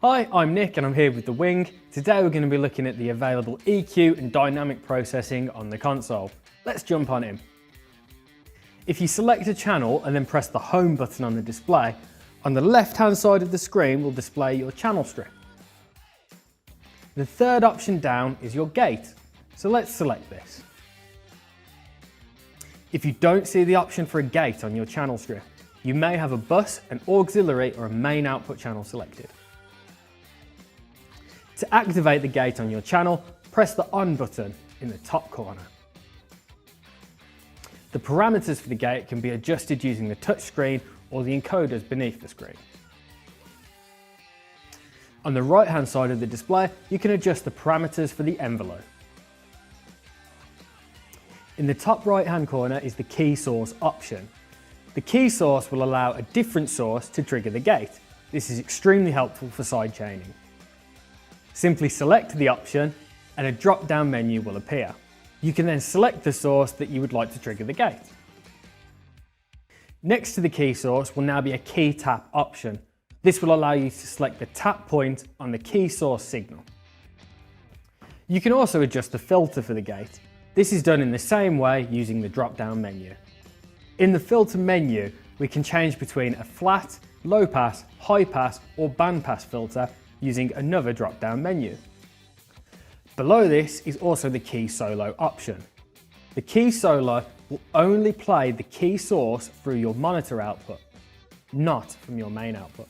Hi, I'm Nick and I'm here with the Wing. Today we're going to be looking at the available EQ and dynamic processing on the console. Let's jump on in. If you select a channel and then press the home button on the display, on the left hand side of the screen will display your channel strip. The third option down is your gate, so let's select this. If you don't see the option for a gate on your channel strip, you may have a bus, an auxiliary or a main output channel selected. To activate the gate on your channel, press the on button in the top corner. The parameters for the gate can be adjusted using the touch screen or the encoders beneath the screen. On the right hand side of the display, you can adjust the parameters for the envelope. In the top right hand corner is the key source option. The key source will allow a different source to trigger the gate. This is extremely helpful for side chaining. Simply select the option and a drop-down menu will appear. You can then select the source that you would like to trigger the gate. Next to the key source will now be a key tap option. This will allow you to select the tap point on the key source signal. You can also adjust the filter for the gate. This is done in the same way using the drop-down menu. In the filter menu, we can change between a flat, low pass, high pass or band pass filter using another drop-down menu. Below this is also the key solo option. The key solo will only play the key source through your monitor output, not from your main output.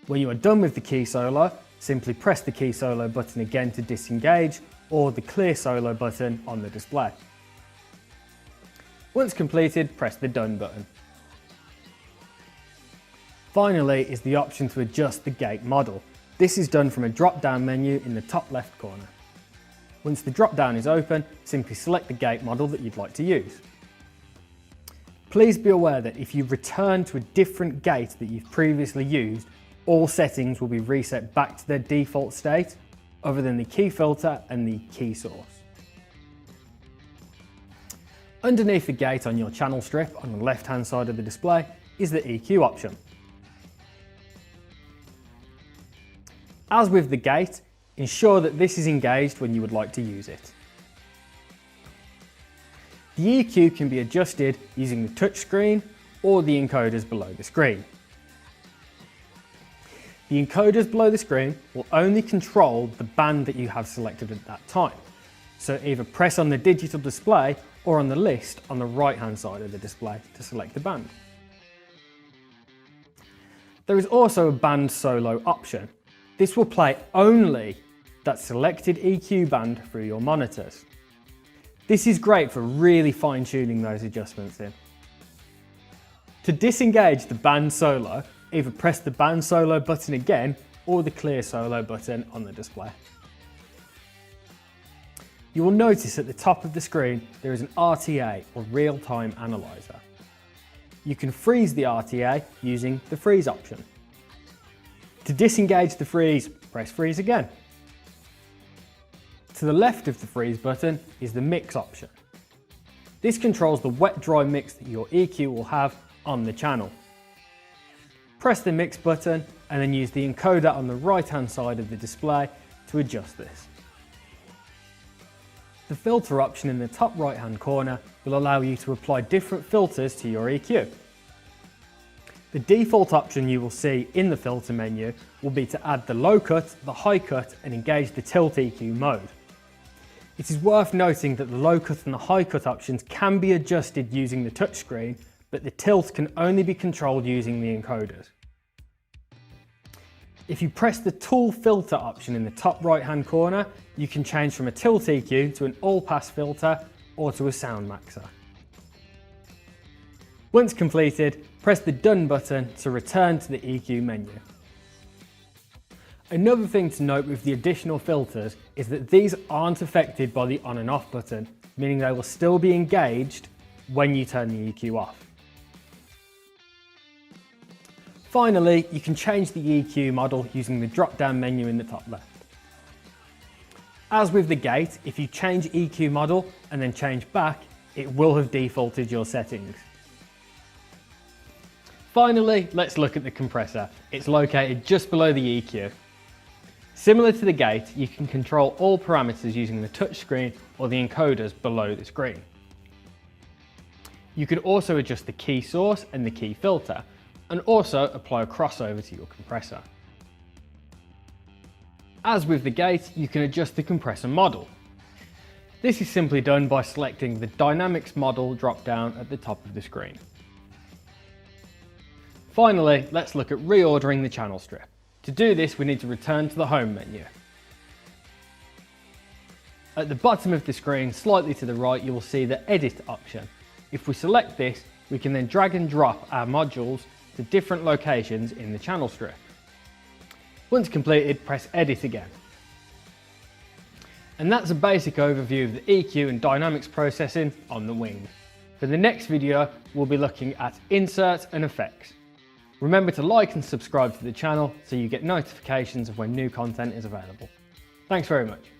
When you are done with the key solo, simply press the key solo button again to disengage or the clear solo button on the display. Once completed, press the done button. Finally is the option to adjust the gate model. This is done from a drop-down menu in the top left corner. Once the drop-down is open, simply select the gate model that you'd like to use. Please be aware that if you return to a different gate that you've previously used, all settings will be reset back to their default state, other than the key filter and the key source. Underneath the gate on your channel strip on the left-hand side of the display is the EQ option. As with the gate, ensure that this is engaged when you would like to use it. The EQ can be adjusted using the touchscreen or the encoders below the screen. The encoders below the screen will only control the band that you have selected at that time. So either press on the digital display or on the list on the right hand side of the display to select the band. There is also a band solo option. This will play only that selected EQ band through your monitors. This is great for really fine-tuning those adjustments in. To disengage the band solo, either press the band solo button again or the clear solo button on the display. You will notice at the top of the screen there is an RTA or real-time analyzer. You can freeze the RTA using the freeze option. To disengage the freeze, press freeze again. To the left of the freeze button is the mix option. This controls the wet-dry mix that your EQ will have on the channel. Press the mix button and then use the encoder on the right-hand side of the display to adjust this. The filter option in the top right-hand corner will allow you to apply different filters to your EQ. The default option you will see in the filter menu will be to add the low cut, the high cut and engage the tilt EQ mode. It is worth noting that the low cut and the high cut options can be adjusted using the touchscreen, but the tilt can only be controlled using the encoders. If you press the tool filter option in the top right hand corner, you can change from a tilt EQ to an all pass filter or to a sound maxer. Once completed, press the done button to return to the EQ menu. Another thing to note with the additional filters is that these aren't affected by the on and off button, meaning they will still be engaged when you turn the EQ off. Finally, you can change the EQ model using the drop-down menu in the top left. As with the gate, if you change EQ model and then change back, it will have defaulted your settings. Finally, let's look at the compressor. It's located just below the EQ. Similar to the gate, you can control all parameters using the touchscreen or the encoders below the screen. You can also adjust the key source and the key filter, and also apply a crossover to your compressor. As with the gate, you can adjust the compressor model. This is simply done by selecting the Dynamics model drop-down at the top of the screen. Finally, let's look at reordering the channel strip. To do this, we need to return to the Home menu. At the bottom of the screen, slightly to the right, you will see the Edit option. If we select this, we can then drag and drop our modules to different locations in the channel strip. Once completed, press Edit again. And that's a basic overview of the EQ and dynamics processing on the Wing. For the next video, we'll be looking at inserts and effects. Remember to like and subscribe to the channel so you get notifications of when new content is available. Thanks very much.